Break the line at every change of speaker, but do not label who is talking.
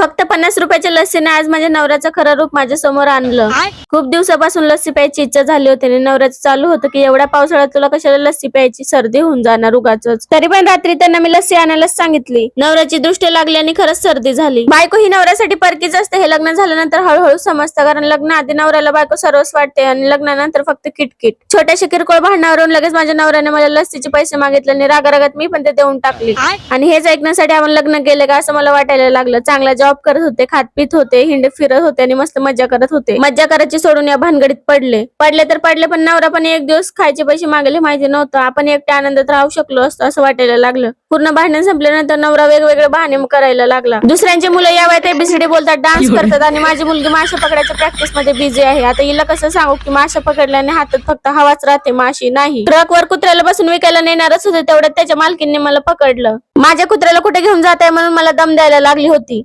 फक्त 50 रुपयाच्या लस्सीने आज माझ्या नवऱ्याचं खरं रूप माझ्या समोर आणलं. खूप दिवसापासून लस्सी प्यायची इच्छा झाली होती आणि नवऱ्याचं चालू होतं की एवढ्या पावसाळ्यात तुला कशाला लस्सी प्यायची, सर्दी होऊन जाणार उगाचच. तरी पण रात्री त्यांना मी लस्सी आणायलाच सांगितली. नवऱ्याची दृष्टी लागली आणि खरंच सर्दी झाली. बायको ही नवऱ्यासाठी परकीच असते हे लग्न झाल्यानंतर हळूहळू समजतं, कारण लग्न आधी नवऱ्याला बायको सर्वच वाटते आणि लग्नानंतर फक्त किटकिट. छोट्याशा किरकोळ भांडणावरून लगेच माझ्या नवऱ्याने मला लस्सीचे पैसे मागितले आणि रागारागात मी पण ते देऊन टाकले. आणि हेच ऐकण्यासाठी आपण लग्न केले का असं मला वाटायला लागलं. चांगला जॉब करत होते, खात पीत होते, हिंड फिरत होते आणि मस्त मजा करत होते. मजा करायची सोडून या भानगडीत पडले तर पडले, पण नवरा पण एक दिवस खायचे पैसे मागले माहिती नव्हतं. आपण एकट्या आनंदात राहू शकलो असतो असं वाटायला लागलं. पूर्ण भांडण संपल्यानंतर नवरा वेगवेगळे बहाणे करायला लागला. दुसऱ्यांची मुलं या वयात एबीसीडी बोलतात, डान्स करतात आणि माझी मुलगी मासे पकडायच्या प्रॅक्टिस मध्ये बिझी आहे. आता हिला कसं सांगू की मासे पकडल्याने हातात फक्त हवाच राहते, माशी नाही. ट्रकवर कुत्र्याला बसून विकायला नेणारच होते, तेवढ्यात त्याच्या मालकीने मला पकडलं. माझ्या कुत्र्याला कुठे घेऊन जाताय म्हणून मला दम द्यायला लागली होती.